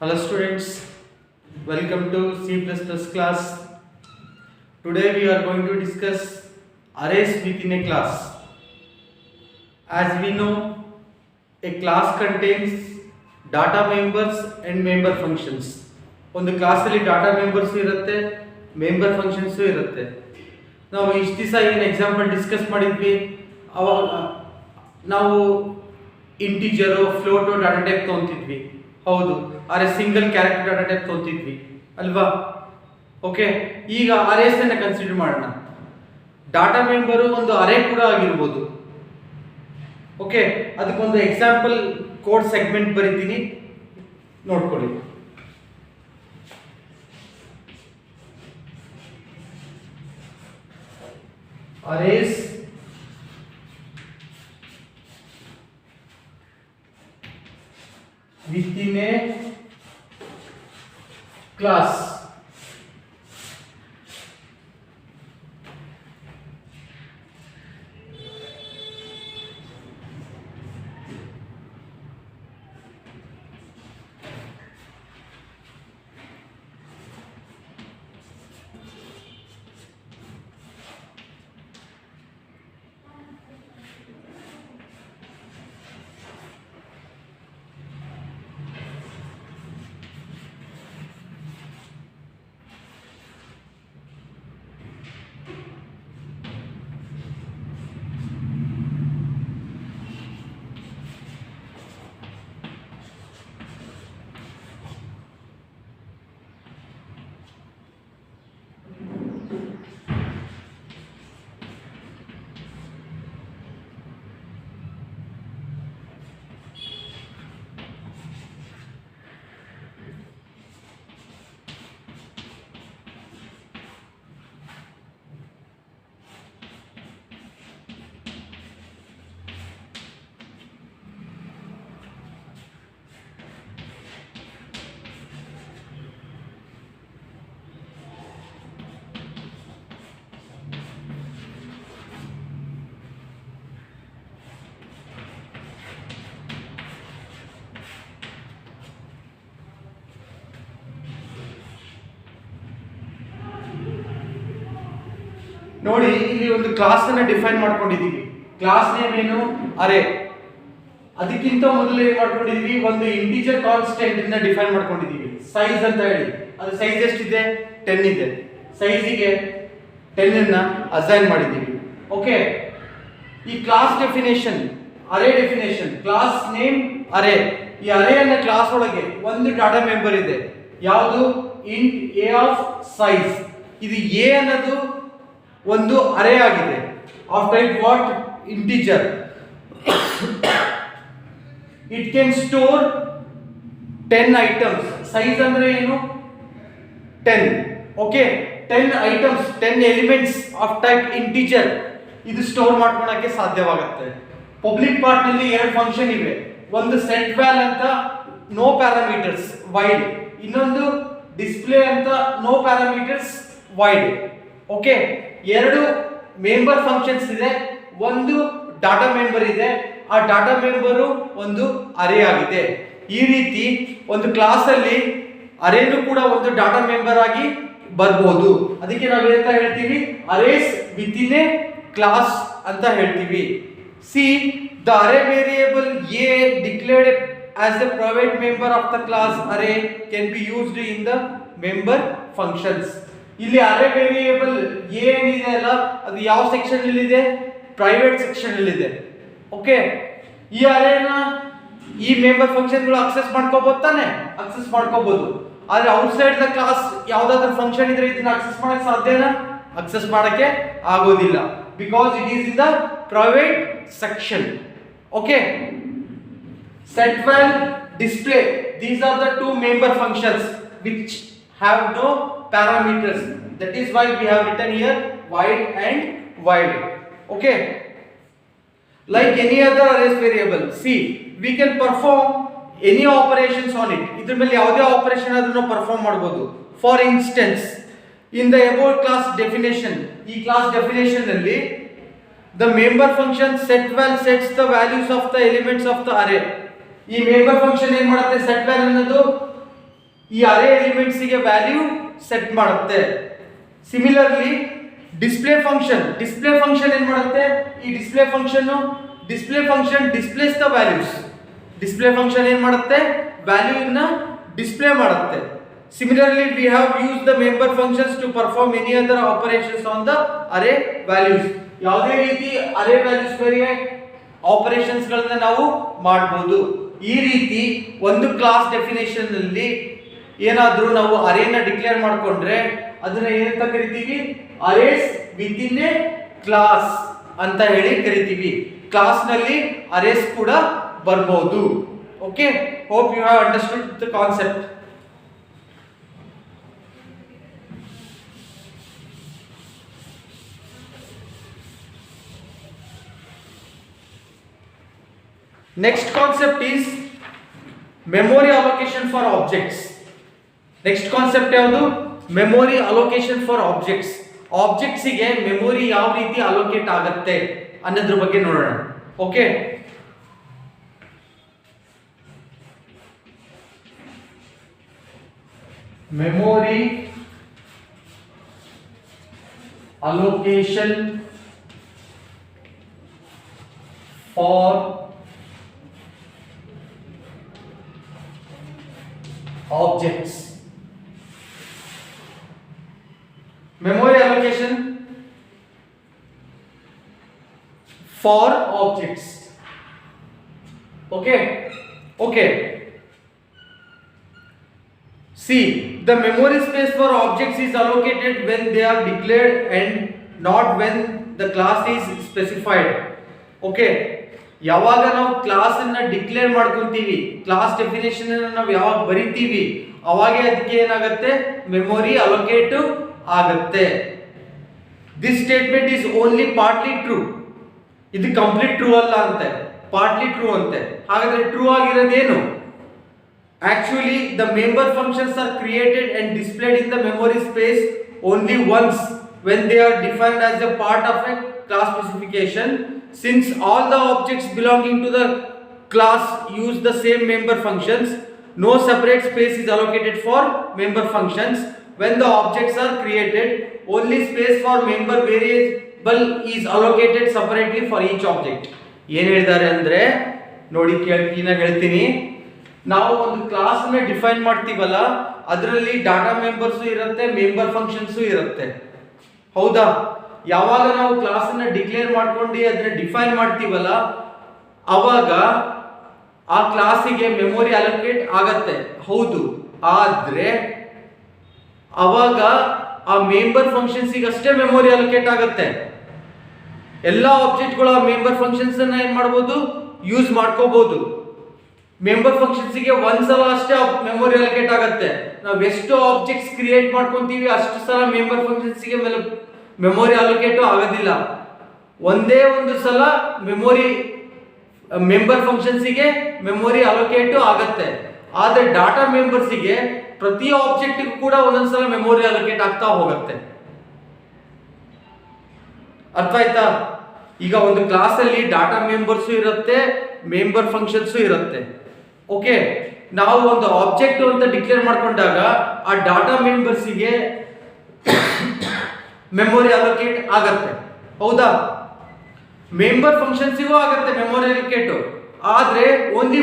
Hello students, welcome to C++ class. Today we are going to discuss arrays within a class. As we know, a class contains data members and member functions. ಒಂದು ಕ್ಲಾಸಲ್ಲಿ data members ಇರುತ್ತೆ, member functions ಇರುತ್ತೆ. ನಾವು ಇಷ್ಟು ದಿವಸ ಏನು example discuss ಮಾಡಿದ್ವಿ, ಅವಾಗ ನಾವು ಇಂಟಿಜರು ಫ್ಲೋಟು ಡಾಟಾ ಟೈಪ್ ತೊಗೊಂತಿದ್ವಿ. ಹೌದು, R S single character data type ತೊಗೊಂತಿದ್ವಿ ಅಲ್ವಾ? ಓಕೆ, ಈಗ ಅರೇಸ್ ಅನ್ನ ಕನ್ಸಿಡರ್ ಮಾಡೋಣ. ಡಾಟಾ ಮೆಂಬರು ಒಂದು ಅರೇ ಕೂಡ ಆಗಿರ್ಬೋದು. ಓಕೆ, ಅದಕ್ಕೊಂದು ಎಕ್ಸಾಂಪಲ್ ಕೋಡ್ ಸೆಗ್ಮೆಂಟ್ ಬರೀತೀನಿ, ನೋಡ್ಕೊಳ್ಳಿ. arrays within a class. ನೋಡಿ, ಇಲ್ಲಿ ಒಂದು ಕ್ಲಾಸ್ ಅನ್ನ ಡಿಫೈನ್ ಮಾಡ್ಕೊಂಡಿದೀವಿ. ಕ್ಲಾಸ್ ನೇಮ್ ಏನು? ಅರೇ. ಅದಕ್ಕಿಂತ ಮೊದಲು ಏನ್ ಮಾಡ್ಕೊಂಡಿದೀವಿ? ಒಂದು ಇಂಟಿಜರ್ ಕಾನ್ಸ್ಟೆಂಟ್ ಅನ್ನ ಡಿಫೈನ್ ಮಾಡ್ಕೊಂಡಿದೀವಿ. ಸೈಜ್ ಅಂತ ಹೇಳಿ, ಅದು ಸೈಜ್ ಎಷ್ಟಿದೆ? 10 ಇದೆ. ಸೈಜಿಗೆ 10 ಅನ್ನ ಅಸೈನ್ ಮಾಡಿದೀವಿ. ಓಕೆ, ಈ ಕ್ಲಾಸ್ ಡೆಫಿನೇಷನ್, ಅರೇ ಡೆಫಿನೇಷನ್, ಕ್ಲಾಸ್ ನೇಮ್ ಅರೇ. ಈ ಅರೇ ಅನ್ನ ಕ್ಲಾಸ್ ಒಳಗೆ ಒಂದು ಡಾಟಾ ಮೆಂಬರ್ ಇದೆ. ಯಾವುದು? Int A of size. ಇದು ಎ ಅನ್ನೋದು ಒಂದು ಅರೇ ಆಗಿದೆ. Of type what? Integer. It can store 10 items. Size ಅಂದ್ರೆ ಏನು? 10. Okay, 10 items, 10 elements of type integer ಇದು ಸ್ಟೋರ್ ಮಾಡ್ಕೊಳಕ್ಕೆ ಸಾಧ್ಯವಾಗುತ್ತೆ. ಪಬ್ಲಿಕ್ ಪಾರ್ಟ್ ನಲ್ಲಿ ಎರಡು ಫಂಕ್ಷನ್ ಇವೆ. ಒಂದು ಸೆಟ್ ವ್ಯಾಲ್ ಅಂತ, ನೋ ಪ್ಯಾರಾಮೀಟರ್ಸ್, ವೈಡ್. ಇನ್ನೊಂದು ಡಿಸ್ಪ್ಲೇ ಅಂತ, ನೋ ಪ್ಯಾರಾಮೀಟರ್ಸ್, ವೈಡ್. ಓಕೆ, ಎರಡು ಮೆಂಬರ್ ಫಂಕ್ಷನ್ಸ್ ಇದೆ, ಒಂದು ಡಾಟಾ ಮೆಂಬರ್ ಇದೆ. ಆ ಡಾಟಾ ಮೆಂಬರು ಒಂದು ಅರೇ ಆಗಿದೆ. ಈ ರೀತಿ ಒಂದು ಕ್ಲಾಸ್ ಅಲ್ಲಿ ಅರೇನು ಕೂಡ ಒಂದು ಡಾಟಾ ಮೆಂಬರ್ ಆಗಿ ಬರ್ಬೋದು. ಅದಕ್ಕೆ ನಾವು ಏನಂತ ಹೇಳ್ತೀವಿ? ಅರೇಸ್ ವಿತಿನ್ ಎ ಕ್ಲಾಸ್ ಅಂತ ಹೇಳ್ತೀವಿ. C the array variable A declared as the private member of the class array can be used in the member functions. ಇಲ್ಲಿ ಅರೇ ವೇರಿಯೇಬಲ್ ಎ ಏನಿದೆ ಅಲ್ಲ, ಅದು ಯಾವ ಸೆಕ್ಷನ್ ಅಲ್ಲಿ ಇದೆ? ಪ್ರೈವೇಟ್ ಸೆಕ್ಷನ್ ಅಲ್ಲಿ ಇದೆ. ಓಕೆ, ಈ ಅರೇನ ಈ ಮೆಂಬರ್ ಫಂಕ್ಷನ್ ಗಳು ಅಕ್ಸೆಸ್ ಮಾಡ್ಕೋಬಹುದು ತಾನೆ? ಅಕ್ಸೆಸ್ ಮಾಡ್ಕೋಬಹುದು. ಆದ್ರೆ ಔಟ್ಸೈಡ್ ದ ಕ್ಲಾಸ್ ಯಾವ್ದಾದ್ರು ಫಂಕ್ಷನ್ ಇದ್ರೆ ಇದನ್ನ ಅಕ್ಸೆಸ್ ಮಾಡಕ್ಕೆ ಸಾಧ್ಯನಾ? ಅಕ್ಸೆಸ್ ಮಾಡಕ್ಕೆ ಆಗೋದಿಲ್ಲ. Because it is in the private section. Okay, set val, display, these are the two member functions which have no parameters. That is why we have written here wide and wide. Okay, like any other arrays variable, see we can perform any operations on it. ಇದರ ಮೇಲೆ ಯಾವುದೇ operation ಅದನ್ನು perform ಮಾಡಬಹುದು. For instance, in the above class definition, ಈ class definition ಅಲ್ಲಿ the member function setVal sets the values of the elements of the array. ಈ member function ಏನು ಮಾಡುತ್ತೆ? setVal ಅನ್ನೋದು ಈ ಅರೇ ಎಲಿಮೆಂಟ್ಸ್ ಗೆ ವ್ಯಾಲ್ಯೂ ಸೆಟ್ ಮಾಡುತ್ತೆ. ಸಿಮಿಲರ್ಲಿ ಡಿಸ್ಪ್ಲೇ ಫಂಕ್ಷನ್ ಏನ್ ಮಾಡುತ್ತೆ, ಈ display function displays the values. Display function ಏನ್ ಮಾಡುತ್ತೆ, ವ್ಯಾಲ್ಯೂ ಅನ್ನ ಡಿಸ್ಪ್ಲೇ ಮಾಡುತ್ತೆ. Similarly, we have used the member functions to perform any other operations on the array values. ಯಾವುದೇ ರೀತಿ ಅರೇ ವ್ಯಾಲ್ಯೂಸ್ ಮೇಲೆ ಆಪರೇಷನ್ಸ್ ಗಳನ್ನ ನಾವು ಮಾಡಬಹುದು. ಈ ರೀತಿ ಒಂದು ಕ್ಲಾಸ್ ಡೆಫಿನೇಷನ್ ಅಲ್ಲಿ ಏನಾದ್ರೂ ನಾವು ಅರೇನ ಡಿಕ್ಲೇರ್ ಮಾಡ್ಕೊಂಡ್ರೆ ಅದನ್ನ ಏನಂತ ಕರಿತೀವಿ, arrays within a class ಅಂತ ಹೇಳಿ ಕರಿತೀವಿ. ಕ್ಲಾಸ್ ನಲ್ಲಿ ಅರೇಸ್ ಕೂಡ ಬರಬಹುದು. Okay, hope you have understood the concept. Next concept is memory allocation for objects. Next concept ಯಾವುದು, memory allocation for objects. Objects ಗೆ memory ಯಾವ ರೀತಿ allocate ಆಗುತ್ತೆ ಅನ್ನೋದ್ರ ಬಗ್ಗೆ ನೋಡೋಣ. Okay, memory allocation for objects. Memory allocation for objects. Okay. See, the memory space for objects is allocated when they are declared and not when the class is specified. Okay. ಯಾವಾಗ ನಾವು class ಅನ್ನ declare ಮಾಡ್ಕೊಂತೀವಿ, class definition ಅನ್ನು ನಾವು ಯಾವಾಗ ಬರಿತೀವಿ ಅವಾಗ ಅದಕ್ಕೆ ಏನಾಗುತ್ತೆ, ಮೆಮೊರಿ ಅಲೋಕೇಟ್ ಆಗುತ್ತೆ. This statement is only partly true. ಇದು ಕಂಪ್ಲೀಟ್ ಟ್ರೂ ಅಲ್ಲ ಅಂತೆ, ಪಾರ್ಟ್ಲಿ ಟ್ರೂ ಅಂತೆ. ಹಾಗಾದ್ರೆ ಟ್ರೂ ಆಗಿರೋದೇನು, actually the member functions are created and displayed in the memory space only once when they are defined as a part of a class specification. Since all the objects belonging to the class use the same member functions, no separate space is allocated for member functions. When the objects are created, only space for member variable is allocated separately for each object. ಏನು ಹೇಳಿದ್ದಾರೆ ಅಂದ್ರೆ ನೋಡಿ, ಕೇಳ್ತೀನಿ ಹೇಳ್ತೀನಿ. ನಾವು ಒಂದು class ಅನ್ನು define ಮಾಡ್ತೀವಲ್ಲ, ಅದರಲ್ಲಿ ಡಾಟಾ ಮೆಂಬರ್ಸ್ ಇರುತ್ತೆ, ಮೆಂಬರ್ ಫಂಕ್ಷನ್ಸ್ ಇರುತ್ತೆ. ಹೌದಾ? ಯಾವಾಗ ನಾವು ಕ್ಲಾಸ್ ಅನ್ನ ಡಿಕ್ಲೇರ್ ಮಾಡ್ಕೊಂಡು ಅದನ್ನ ಡಿಫೈನ್ ಮಾಡ್ತೀವಲ್ಲ, ಅವಾಗ ಆ ಕ್ಲಾಸಿಗೆ ಮೆಮೊರಿ ಅಲೋಕೇಟ್ ಆಗತ್ತೆ. ಹೌದು, ಆದ್ರೆ ಅವಾಗ ಆ ಮೆಂಬರ್ ಫಂಕ್ಷನ್ಸ್ ಅಷ್ಟೇ ಮೆಮೊರಿ ಅಲೋಕೇಟ್ ಆಗತ್ತೆ. ಎಲ್ಲಾ ಆಬ್ಜೆಕ್ಟ್ಗಳು ಆ ಮೆಂಬರ್ ಫಂಕ್ಷನ್ಸ್ ಅನ್ನ ಏನ್ ಮಾಡಬಹುದು, ಯೂಸ್ ಮಾಡ್ಕೋಬಹುದು. ಮೆಂಬರ್ ಫಂಕ್ಷನ್ಸ್ ಗೆ ಒಂದ್ಸಲ ಅಷ್ಟೇ ಮೆಮೊರಿ ಅಲೋಕೇಟ್ ಆಗತ್ತೆ. ನಾವು ಎಷ್ಟು ಆಬ್ಜೆಕ್ಟ್ಸ್ ಕ್ರಿಯೇಟ್ ಮಾಡ್ಕೊಂತೀವಿ ಅಷ್ಟು ಸಲ ಮೆಂಬರ್ ಫಂಕ್ಷನ್ಸ್ ಗೆ ಮೆಮೊರಿ ಅಲೋಕೇಟ್ ಆಗೋದಿಲ್ಲ. ಒಂದೇ ಒಂದು ಸಲ ಮೆಂಬರ್ ಫಂಕ್ಷನ್ಸ್ ಗೆ ಮೆಮೊರಿ ಅಲೋಕೇಟ್ ಆಗತ್ತೆ. ಆದ್ರೆ ಡಾಟಾ ಮೆಂಬರ್ಸ್ ಗೆ ಪ್ರತಿ ಆಬ್ಜೆಕ್ಟ್ ಕೂಡ ಒಂದೊಂದ್ಸಲ ಮೆಮೊರಿ ಅಲೋಕೇಟ್ ಆಗ್ತಾ ಹೋಗುತ್ತೆ. ಅರ್ಥ ಆಯ್ತಾ? ಈಗ ಒಂದು ಕ್ಲಾಸ್ ಅಲ್ಲಿ ಡಾಟಾ ಮೆಂಬರ್ಸ್ ಇರುತ್ತೆ, ಮೆಂಬರ್ ಫಂಕ್ಷನ್ಸ್ ಇರುತ್ತೆ. ಓಕೆ, ನಾವು ಒಂದು ಆಬ್ಜೆಕ್ಟ್ ಅಂತ ಡಿಕ್ಲೇರ್ ಮಾಡ್ಕೊಂಡಾಗ ಆ ಡಾಟಾ ಮೆಂಬರ್ಸ್ ಗೆ ಮೆಮೊರಿ ಅಲೋಕೇಟ್ ಆಗತ್ತೆ. ಹೌದಾ? ಮೆಂಬರ್ ಫಂಕ್ಷನ್ಸಿಗೂ ಆಗತ್ತೆ ಮೆಮೊರಿ ಅಲೋಕೇಟ್, ಆದ್ರೆ ಓನ್ಲಿ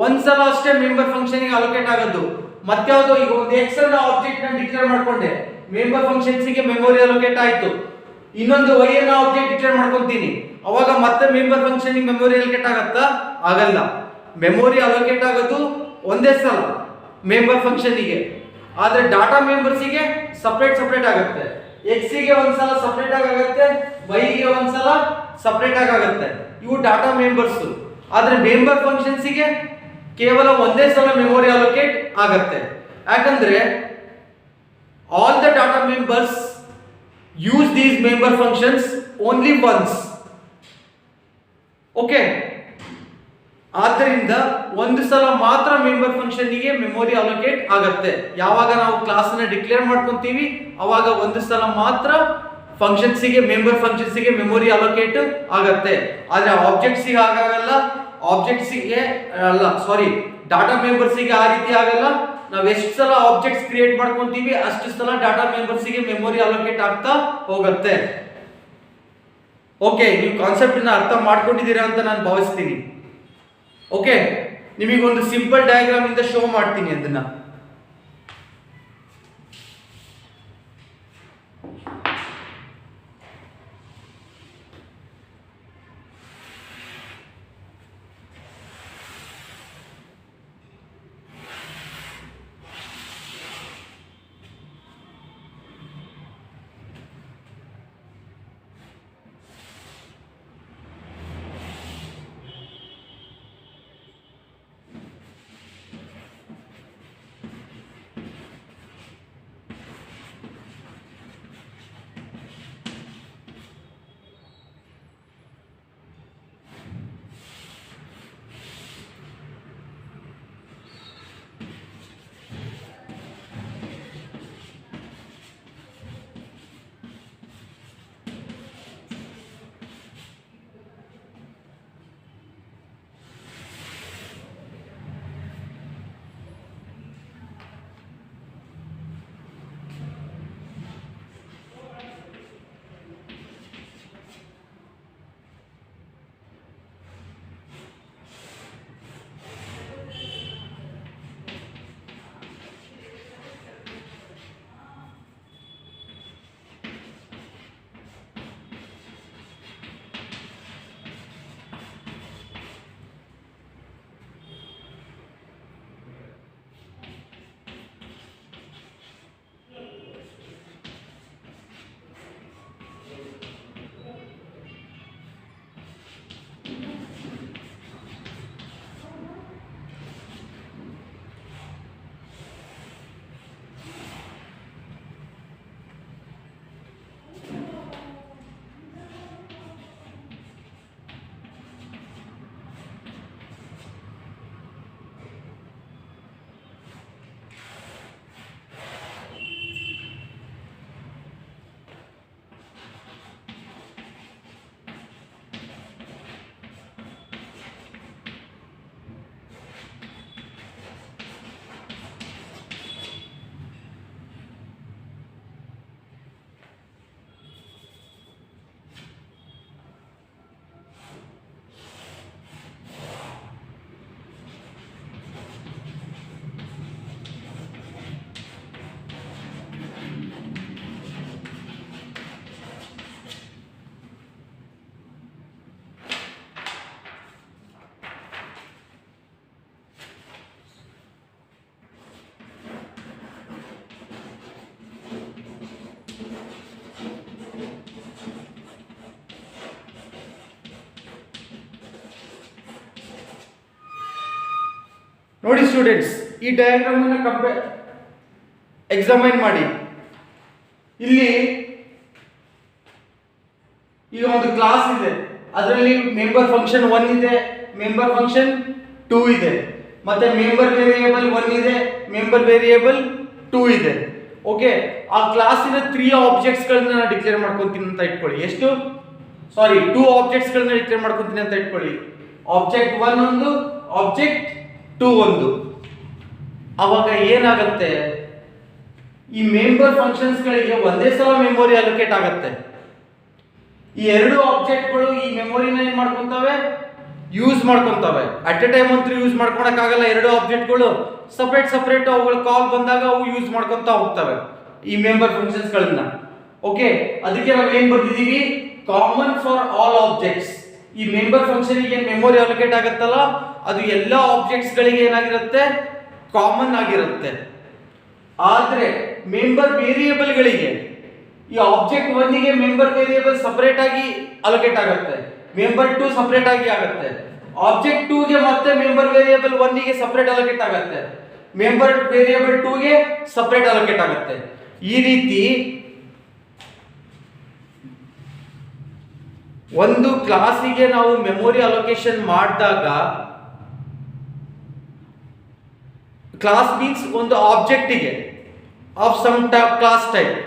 ಒಂದ್ಸಲ ಅಷ್ಟೇ ಮೆಂಬರ್ ಫಂಕ್ಷನ್ ಗೆ ಅಲೋಕೇಟ್ ಆಗೋದು. ಮತ್ಯಾವುದೋ ಈಗ ಒಂದು ಎಕ್ಸ್ ನ ಆಬ್ಜೆಕ್ಟ್ ನ ಡಿಕ್ಲೇರ್ ಮಾಡ್ಕೊಂಡೆ, ಮೆಂಬರ್ ಫಂಕ್ಷನ್ಸ್ ಗೆ ಮೆಮೊರಿ ಅಲೋಕೇಟ್ ಆಯ್ತು. ಇನ್ನೊಂದು ವೈ ನ ಆಬ್ಜೆಕ್ಟ್ ಡಿಕ್ಲೇರ್ ಮಾಡ್ಕೊಂತೀನಿ, ಅವಾಗ ಮತ್ತೆ ಮೆಂಬರ್ ಫಂಕ್ಷನ್ ಗೆ ಮೆಮೊರಿ ಅಲೋಕೇಟ್ ಆಗತ್ತಾ? ಆಗಲ್ಲ. ಮೆಮೊರಿ ಅಲೋಕೇಟ್ ಆಗೋದು ಒಂದೇ ಸಲ ಮೆಂಬರ್ ಫಂಕ್ಷನ್ ಗೆ, ಆದ್ರೆ ಡಾಟಾ ಮೆಂಬರ್ಸ್ ಗೆ ಸಪರೇಟ್ ಆಗುತ್ತೆ. ಎಕ್ಸ್ ಗೆ ಒಂದ್ಸಲ ಸಪರೇಟ್ ಆಗುತ್ತೆ, ವೈ ಗೆ ಒಂದ್ಸಲ ಸಪರೇಟ್ ಆಗುತ್ತೆ. ಇವು ಡಾಟಾ ಮೆಂಬರ್ಸ್. ಆದ್ರೆ ಮೆಂಬರ್ ಫಂಕ್ಷನ್ಸ್ ಗೆ ಕೇವಲ ಒಂದೇ ಸಲ ಮೆಮೊರಿ ಅಲೋಕೇಟ್ ಆಗತ್ತೆ. ಯಾಕಂದ್ರೆ all the data members use these member functions only once. Okay, ಆದ್ದರಿಂದ ಒಂದು ಸಲ ಮಾತ್ರ ಮೆಂಬರ್ ಫಂಕ್ಷನ್ ಗೆ ಮೆಮೊರಿ ಅಲೋಕೇಟ್ ಆಗತ್ತೆ. ಯಾವಾಗ ನಾವು ಕ್ಲಾಸ್ ಅನ್ನ ಡಿಕ್ಲೇರ್ ಮಾಡ್ಕೊಂತೀವಿ ಅವಾಗ ಒಂದು ಸಲ ಮಾತ್ರ ಫಂಕ್ಷನ್ಸ್ ಗೆ ಮೆಂಬರ್ ಫಂಕ್ಷನ್ಸ್ ಗೆ ಮೆಮೊರಿ ಅಲೋಕೇಟ್ ಆಗತ್ತೆ. ಆದ್ರೆ ಆಬ್ಜೆಕ್ಟ್ಸ್ ಗೆ ಆಗಲ್ಲ, ಡಾಟಾ ಮೆಂಬರ್ಸ್ ಗೆ ಆ ರೀತಿ ಆಗಲ್ಲ. ನಾವು ಎಷ್ಟು ಸಲ ಆಬ್ಜೆಕ್ಟ್ಸ್ ಕ್ರಿಯೇಟ್ ಮಾಡ್ಕೊಂತೀವಿ ಅಷ್ಟು ಸಲ ಡಾಟಾ ಮೆಂಬರ್ಸ್ಗೆ ಮೆಮೊರಿ ಅಲೋಕೇಟ್ ಆಗ್ತಾ ಹೋಗುತ್ತೆ. ಓಕೆ, ನೀವು ಕಾನ್ಸೆಪ್ಟ್ ನ ಅರ್ಥ ಮಾಡ್ಕೊಂಡಿದ್ದೀರಾ ಅಂತ ನಾನು ಭಾವಿಸ್ತೀನಿ. ಓಕೆ, ನಿಮಗೊಂದು ಸಿಂಪಲ್ ಡಯಾಗ್ರಾಮ್ ಇಂದ ಶೋ ಮಾಡ್ತೀನಿ ಅದನ್ನ. ನೋಡಿ ಸ್ಟೂಡೆಂಟ್ಸ್, ಈ ಡಯಾಗ್ರಾಮ್ ಅನ್ನು ಎಕ್ಸಾಮೈನ್ ಮಾಡಿ. ಇಲ್ಲಿ ಈಗ ಒಂದು ಕ್ಲಾಸ್ ಇದೆ, ಅದರಲ್ಲಿ ಮೆಂಬರ್ ಫಂಕ್ಷನ್ 1 ಇದೆ, ಮೆಂಬರ್ ಫಂಕ್ಷನ್ 2 ಇದೆ, ಮತ್ತೆ ಮೆಂಬರ್ ವೇರಿಯೇಬಲ್ 1 ಇದೆ, ಮೆಂಬರ್ ವೇರಿಯೇಬಲ್ 2 ಇದೆ. ಓಕೆ, ಆ ಕ್ಲಾಸಿನ 3 ಆಬ್ಜೆಕ್ಟ್ಸ್ ಗಳನ್ನ ನಾನು ಡಿಕ್ಲೇರ್ ಮಾಡ್ಕೊಂತೀನಿ ಅಂತ ಇಟ್ಕೊಳ್ಳಿ. ಎಷ್ಟು? ಸಾರಿ, 2 ಆಬ್ಜೆಕ್ಟ್ಸ್ ಗಳನ್ನ ಡಿಕ್ಲೇರ್ ಮಾಡ್ಕೊಂತೀನಿ ಅಂತ ಇಟ್ಕೊಳ್ಳಿ. ಆಬ್ಜೆಕ್ಟ್ 1 ಒಂದು, ಆಬ್ಜೆಕ್ಟ್ 2 ಒಂದು. ಅವಾಗ ಏನಾಗುತ್ತೆ, ಈ ಮೆಂಬರ್ ಫಂಕ್ಷನ್ಸ್ ಗಳಿಗೆ ಒಂದೇ ಸಲ ಮೆಮೊರಿ ಅಲೋಕೇಟ್ ಆಗುತ್ತೆ. ಈ ಎರಡು ಆಬ್ಜೆಕ್ಟ್ಗಳು ಈ ಮೆಮೊರಿನ ಏನ್ ಮಾಡ್ಕೊಂತವೆ, ಯೂಸ್ ಮಾಡ್ಕೊಂತವೆ. ಅಟ್ ಎ ಟೈಮ್ ಅಂತೂ ಯೂಸ್ ಮಾಡ್ಕೊಳಕ್ ಆಗಲ್ಲ. ಎರಡು ಆಬ್ಜೆಕ್ಟ್ಗಳು ಸಪರೇಟ್ ಅವುಗಳ ಕಾಲ್ ಬಂದಾಗ ಅವು ಯೂಸ್ ಮಾಡ್ಕೊಂತ ಹೋಗ್ತವೆ ಈ ಮೆಂಬರ್ ಫಂಕ್ಷನ್ಸ್ ಗಳನ್ನ. ಓಕೆ, ಅದಕ್ಕೆ ನಾವು ಏನ್ ಬರ್ತಿದೀವಿ, ಕಾಮನ್ ಫಾರ್ ಆಲ್ ಆಬ್ಜೆಕ್ಟ್ಸ್. ಈ ಮೆಂಬರ್ ಫಂಕ್ಷನ್ ಗೆ ಮೆಮೊರಿ ಅಲೋಕೇಟ್ ಆಗುತ್ತಲ್ಲ, ಅದು ಎಲ್ಲ ಆಬ್ಜೆಕ್ಟ್ಸ್ ಗಳಿಗೆ ಏನಾಗಿರುತ್ತೆ, ಕಾಮನ್ ಆಗಿರುತ್ತೆ. ಆದ್ರೆ ಮೆಂಬರ್ ವೇರಿಯೇಬಲ್ ಗಳಿಗೆ, ಈ ಆಬ್ಜೆಕ್ಟ್ 1 ಗೆ ಮೆಂಬರ್ ವೇರಿಯೇಬಲ್ ಸಪರೇಟ್ ಆಗಿ ಅಲೋಕೇಟ್ ಆಗುತ್ತೆ, ಮೆಂಬರ್ 2 ಸಪರೇಟ್ ಆಗಿ ಆಗುತ್ತೆ. ಆಬ್ಜೆಕ್ಟ್ 2 ಗೆ ಮತ್ತೆ ಮೆಂಬರ್ ವೇರಿಯೇಬಲ್ 1 ಗೆ ಸಪರೇಟ್ ಅಲೋಕೇಟ್ ಆಗುತ್ತೆ, ಮೆಂಬರ್ ವೇರಿಯೇಬಲ್ 2 ಗೆ ಸಪರೇಟ್ ಅಲೋಕೇಟ್ ಆಗುತ್ತೆ. ಈ ರೀತಿ ಒಂದು ಕ್ಲಾಸಿಗೆ ನಾವು ಮೆಮೊರಿ ಅಲೋಕೇಶನ್ ಮಾಡಿದಾಗ, ಕ್ಲಾಸ್ ಮೀನ್ಸ್ ಒಂದು ಆಬ್ಜೆಕ್ಟಿಗೆ ಆಫ್ ಸಮ್ ಕ್ಲಾಸ್ ಟೈಪ್,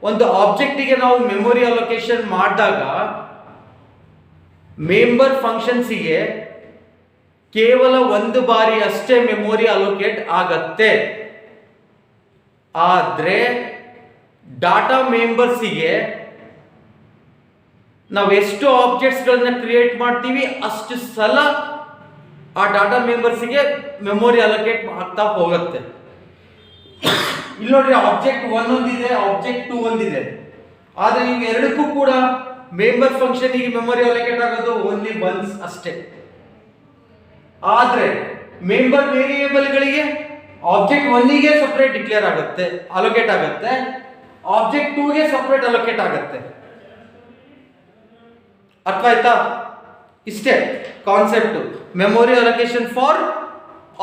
ಒಂದು ಆಬ್ಜೆಕ್ಟಿಗೆ ನಾವು ಮೆಮೊರಿ ಅಲೋಕೇಶನ್ ಮಾಡಿದಾಗ ಮೆಂಬರ್ ಫಂಕ್ಷನ್ಸಿಗೆ ಕೇವಲ ಒಂದು ಬಾರಿ ಅಷ್ಟೇ ಮೆಮೊರಿ ಅಲೋಕೇಟ್ ಆಗತ್ತೆ. ಆದರೆ ಡಾಟಾ ಮೆಂಬರ್ಸಿಗೆ ನಾವು ಎಷ್ಟು ಆಬ್ಜೆಕ್ಟ್ಸ್ಗಳನ್ನ ಕ್ರಿಯೇಟ್ ಮಾಡ್ತೀವಿ ಅಷ್ಟು ಸಲ ಆ ಡಾಟಾ ಮೆಂಬರ್ಸಿಗೆ ಮೆಮೊರಿ ಅಲೋಕೇಟ್ ಆಗ್ತಾ ಹೋಗುತ್ತೆ. ಇಲ್ಲಿ ನೋಡ್ರಿ, ಆಬ್ಜೆಕ್ಟ್ 1 ಒಂದಿದೆ, ಆಬ್ಜೆಕ್ಟ್ 2 ಒಂದಿದೆ. ಆದರೆ ಇವು ಎರಡಕ್ಕೂ ಕೂಡ ಮೆಂಬರ್ ಫಂಕ್ಷನ್ಗೆ ಮೆಮೊರಿ ಅಲೋಕೇಟ್ ಆಗೋದು ಓನ್ಲಿ ಒನ್ಸ್ ಅಷ್ಟೇ. ಆದರೆ ಮೆಂಬರ್ ವೇರಿಯೇಬಲ್ಗಳಿಗೆ ಆಬ್ಜೆಕ್ಟ್ 1ಗೆ ಸಪ್ರೇಟ್ ಡಿಕ್ಲೇರ್ ಆಗುತ್ತೆ, ಅಲೋಕೇಟ್ ಆಗುತ್ತೆ, ಆಬ್ಜೆಕ್ಟ್ 2ಗೆ ಸಪ್ರೇಟ್ ಅಲೋಕೇಟ್ ಆಗುತ್ತೆ. ಅರ್ಥ ಆಯ್ತಾ? ಇಷ್ಟೇ concept, memory allocation for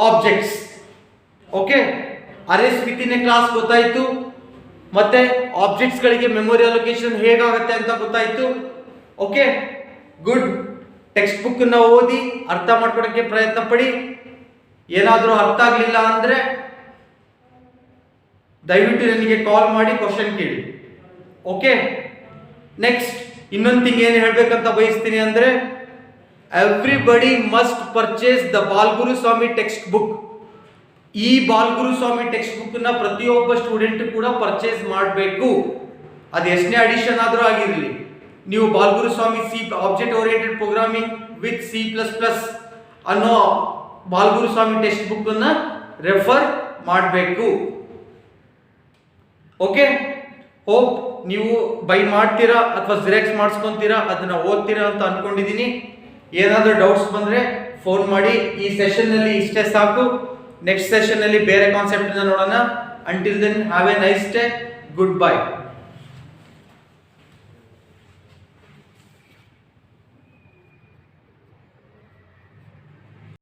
objects. Okay, arrays within a class ಗೊತ್ತಾಯ್ತು, ಮತ್ತೆ ಆಬ್ಜೆಕ್ಟ್ಸ್ ಗಳಿಗೆ ಮೆಮೊರಿ ಅಲೋಕೇಶನ್ ಹೇಗಾಗುತ್ತೆ ಅಂತ ಗೊತ್ತಾಯ್ತು. Okay, good. ಟೆಕ್ಸ್ಟ್ ಬುಕ್ ನ ಓದಿ ಅರ್ಥ ಮಾಡ್ಕೊಳಕ್ಕೆ ಪ್ರಯತ್ನ ಪಡಿ. ಏನಾದರೂ ಅರ್ಥ ಆಗಲಿಲ್ಲ ಅಂದ್ರೆ ದಯವಿಟ್ಟು ನನಗೆ ಕಾಲ್ ಮಾಡಿ ಕ್ವಶನ್ ಕೇಳಿ. ಓಕೆ, ನೆಕ್ಸ್ಟ್ ಇನ್ನೊಂದು ಥಿಂಗ್ ಏನು ಹೇಳಬೇಕಂತ ಬಯಸ್ತೀನಿ ಅಂದ್ರೆ, everybody must purchase the Balagurusamy textbook. ಈ ಬಾಲ್ಗುರು ಸ್ವಾಮಿ ಟೆಕ್ಸ್ಟ್ ಬುಕ್ ನ ಪ್ರತಿಯೊಬ್ಬ ಸ್ಟೂಡೆಂಟ್ ಕೂಡ ಪರ್ಚೇಸ್ ಮಾಡಬೇಕು. ಅದು ಎಷ್ಟನೇ ಅಡಿಷನ್ ಆದರೂ ಆಗಿರಲಿ, ನೀವು Balagurusamy object oriented programming with C++ ಅನ್ನೋ ಬಾಲ್ಗುರು ಸ್ವಾಮಿ ಟೆಕ್ಸ್ಟ್ ಬುಕ್ ಅನ್ನ ರೆಫರ್ ಮಾಡಬೇಕು. ಓಕೆ, ಹೋಪ್ ನೀವು ಬೈ ಮಾಡ್ತೀರಾ ಅಥವಾ ಜಿರಾಕ್ಸ್ ಮಾಡಿಸ್ಕೊಂತೀರಾ, ಅದನ್ನ ಓದ್ತೀರಾ ಅಂತ ಅನ್ಕೊಂಡಿದ್ದೀನಿ. ಏನಾದರೂ ಡೌಟ್ಸ್ ಬಂದರೆ ಫೋನ್ ಮಾಡಿ. ಈ ಸೆಷನ್ನಲ್ಲಿ ಇಷ್ಟೇ ಸಾಕು. ನೆಕ್ಸ್ಟ್ ಸೆಷನ್ನಲ್ಲಿ ಬೇರೆ ಕಾನ್ಸೆಪ್ಟನ್ನ ನೋಡೋಣ. Until then have a nice day. Good bye.